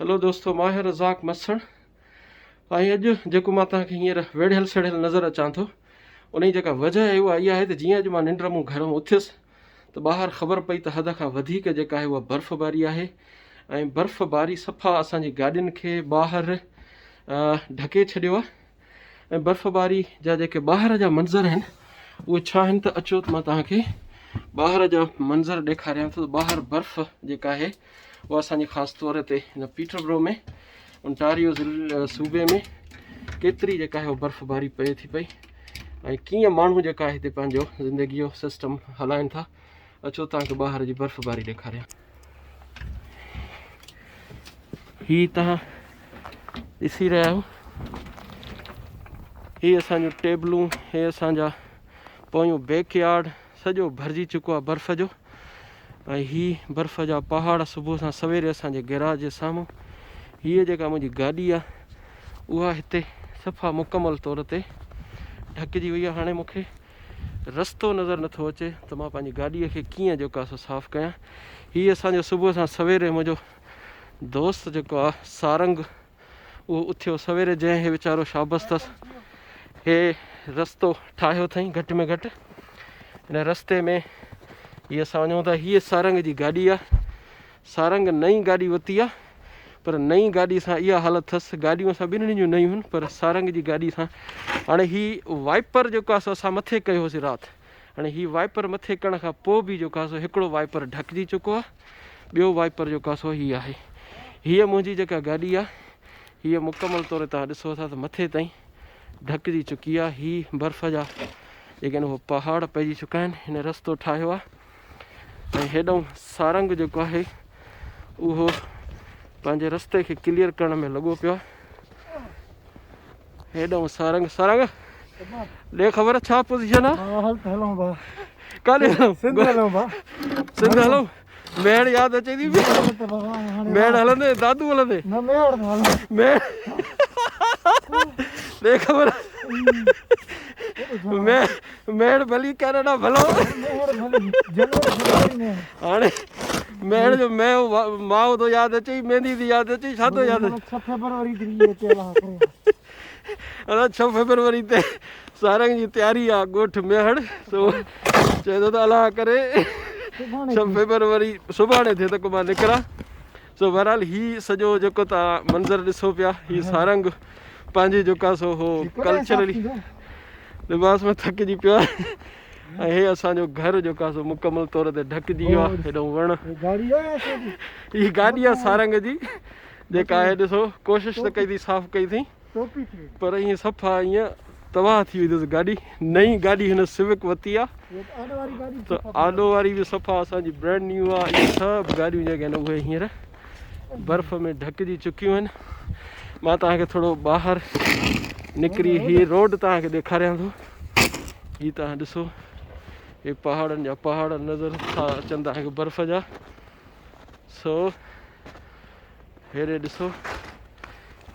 Hello दोस्तों, मां आहियां रज़ाक मसण। अॼु जेको मां तव्हांखे हींअर वेढ़ियल सड़ियल नज़र अचां थो, उन जी जेका वजह आहे उहा इहा आहे त जीअं अॼु मां निंड मूं घर में उथियुसि त ॿाहिरि ख़बर पई त हद खां वधीक जेका आहे उहा बर्फ़बारी आहे। ऐं बर्फ़बारी सफ़ा असांजी गाॾियुनि खे ॿाहिरि ढके छॾियो आहे। ऐं बर्फ़बारी जा जेके ॿाहिरि जा मंज़र आहिनि उहे छा आहिनि त अचो त मां तव्हांखे ॿाहिरि जा मंज़र ॾेखारियां थो। ॿाहिरि बर्फ़ जेका आहे उहा असांजी ख़ासि तौर ते हिन पीटरब्रो में, ओंटारियो सूबे में केतिरी जेका आहे उहा बर्फ़बारी पए थी पई ऐं कीअं माण्हू जेका आहे हिते पंहिंजो ज़िंदगीअ जो सिस्टम हलाइनि था। अचो तव्हांखे ॿाहिरि जी बर्फ़बारी ॾेखारियां। हीअ तव्हां ॾिसी रहिया आहियो, हीअ असांजूं टेबलूं, हे असांजा पोयूं बैकयार्ड सॼो भरिजी चुको आहे बर्फ़ जो। ऐं हीअ बर्फ़ जा पहाड़ सुबुह सां सवेरे असांजे गैराज जे साम्हूं। हीअ जेका मुंहिंजी गाॾी आहे उहा हिते सफ़ा मुकमल तौर ते ढकिजी वई आहे। हाणे मूंखे रस्तो नज़र नथो अचे त मां पंहिंजी गाॾीअ खे कीअं जेको आहे सो साफ़ु कयां। हीअ असांजो सुबुह सां सवेरे मुंहिंजो दोस्त जेको आहे सारंग, उहो उथियो सवेरे, जंहिं हे वीचारो शाबस अथसि, हे रस्तो ठाहियो अथई घटि में घटि। हिन रस्ते में हीअ असां वञूं था, हीअ सारंग जी गाॾी आहे। सारंग नई गाॾी वरिती आहे, पर नई गाॾी सां इहा हालत अथसि, गाॾियूं असां ॿिन्हिनि जूं नयूं आहिनि, पर सारंग जी गाॾी सां हाणे हीअ वाइपर जेको आहे सो असां मथे कयो हुयोसीं राति। हाणे हीअ वाइपर मथे करण खां पोइ बि जेको आहे सो हिकिड़ो वाइपर ढकिजी चुको आहे, ॿियो वाइपर जेको आहे सो हीअ आहे। हीअ मुंहिंजी जेका गाॾी आहे हीअ मुकमल तौर तव्हां ॾिसो था त मथे ताईं ढकिजी चुकी आहे। हीअ बर्फ़ जा जेके आहिनि उहे पहाड़ पइजी चुका आहिनि। हिन रस्तो ठाहियो आहे ऐं हेॾां सारंग जेको आहे उहो पंहिंजे रस्ते खे क्लियर करण में लॻो पियो आहे। हेॾां सारंग ॾे ख़बर छा पोज़ीशन आहे, काॾे हलूं? सिंध हलूं? मेड़ यादि अचे थी? मेड़ हलंदे, दादू हलंदे? मेड़ ॾे ख़बर, मेड़ भली कैनेडा भलो। हाणे मेड़ जो माओ थो यादि अचे, मेहंदी थी यादि अचे, छा थो यादि अचे? 6 फरवरी ते सारंग जी तयारी आहे ॻोठ मेहड़, सो चए थो त अलाह करे 6 फरवरी सुभाणे थिए त को मां निकिरां। सो बहरहाल हीअ सॼो जेको तव्हां मंज़र ॾिसो पिया, हीअ सारंग पंहिंजी जेका सो हो कल्चरली लिबास में थकिजी पियो आहे। ऐं हे असांजो घर जेको आहे सो मुकमल तौर ते ढकिजी वियो आहे। हेॾो वण, हीअ गाॾी आहे सारंग जी जेका आहे, ॾिसो कोशिशि त कई थी साफ़ु कई अथई, पर ईअं सफ़ा ईअं तबाह थी वई अथसि गाॾी। नई गाॾी हिन सिविक वरिती आहे, त आॾो वारी बि सफ़ा असांजी ब्रांड न्यू आहे। इहे सभु गाॾियूं जेके आहिनि उहे हींअर बर्फ़ में ढकिजी चुकियूं आहिनि। मां तव्हांखे थोरो ॿाहिरि निकिरी हीअ रोड तव्हांखे ॾेखारियां थो। हीअ तव्हां ॾिसो, हे पहाड़नि जा पहाड़ नज़र था अचनि तव्हांखे बर्फ़ जा। सो हेॾे ॾिसो,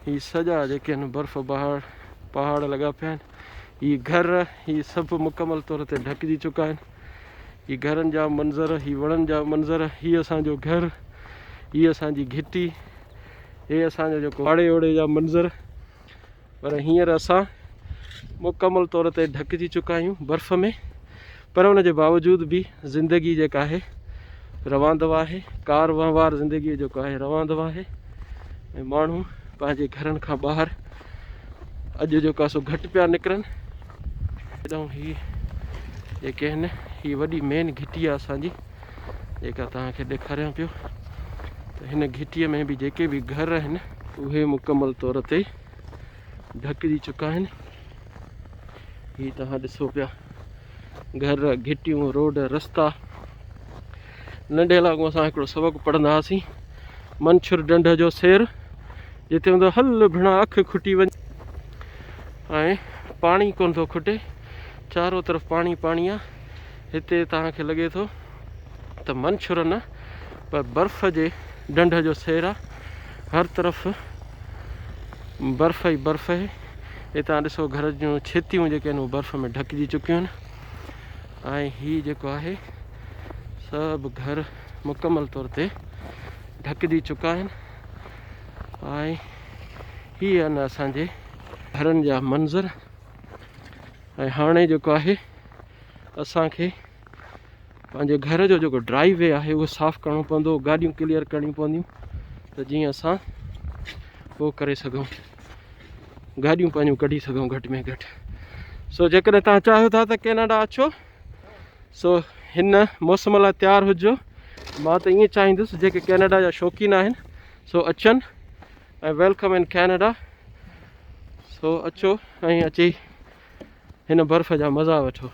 हीअ सॼा जेके आहिनि बर्फ़ पहाड़ लॻा पिया आहिनि। हीअ घर, हीअ सभु मुकमल तौर ते ढकिजी चुका आहिनि। हीअ घरनि जा मंज़र, हीअ वणनि जा मंज़र, हीअ असांजो घर, हीअ असांजी घिटी, हे असांजो जेको आड़े ओड़े जा मंज़र। पर हींअर असां मुकमल तौर ते ढकिजी चुका आहियूं बर्फ़ में, पर उन जे बावजूद बि ज़िंदगी जेका आहे रवांदो आहे, कार वहिंवार ज़िंदगी जेको आहे रवांदो आहे। ऐं माण्हू पंहिंजे घरनि खां ॿाहिरि अॼु जेको आहे सो घटि पिया निकिरनि। हेॾां हीअ जेके आहिनि, हीअ वॾी मेन घिटी आहे असांजी जेका तव्हांखे ॾेखारियां पियो। त हिन घिटीअ में बि जेके बि घर आहिनि उहे मुकमल तौर ते ढकिजी चुका आहिनि। हीअ तव्हां ॾिसो पिया, घर, घिटियूं, रोड, रस्ता। नंढे लाॻू असां हिकिड़ो सबक़ु पढ़ंदा हुआसीं, मंछुर ढंढ जो सेर, जिते हूंदो हल भिणा अखि खुटी वञे ऐं पाणी कोन थो खुटे, चारो तरफ़ पाणी पाणी आहे। हिते तव्हांखे लॻे थो त मंछुर न, पर बर्फ़ जे ढंढ जो सेर आहे, हर तरफ़ बर्फ़ ई बर्फ़ आहे। हितां ॾिसो घर जूं छितियूं जेके आहिनि उहे बर्फ़ में ढकिजी चुकियूं आहिनि। ऐं हीअ जेको आहे सभु घर मुकमल तौर ते ढकिजी चुका आहिनि। ऐं हीअ आहिनि असांजे घरनि जा मंज़र। ऐं हाणे जेको आहे असांखे पंहिंजे घर जो जेको ड्राइव वे आहे उहो साफ़ु करिणो पवंदो, गाॾियूं क्लियर करणियूं पवंदियूं, त जीअं असां उहो करे सघूं, गाॾियूं पंहिंजूं कढी सघूं घटि में घटि। सो जेकॾहिं तव्हां चाहियो था त कैनेडा अचो, सो हिन मौसम लाइ तयारु हुजो। मां त ईअं चाहींदुसि जेके कैनेडा जा शौक़ीन आहिनि सो अचनि ऐं वेलकम इन कैनेडा। सो अचो ऐं अची हिन बर्फ़ जा मज़ा वठो।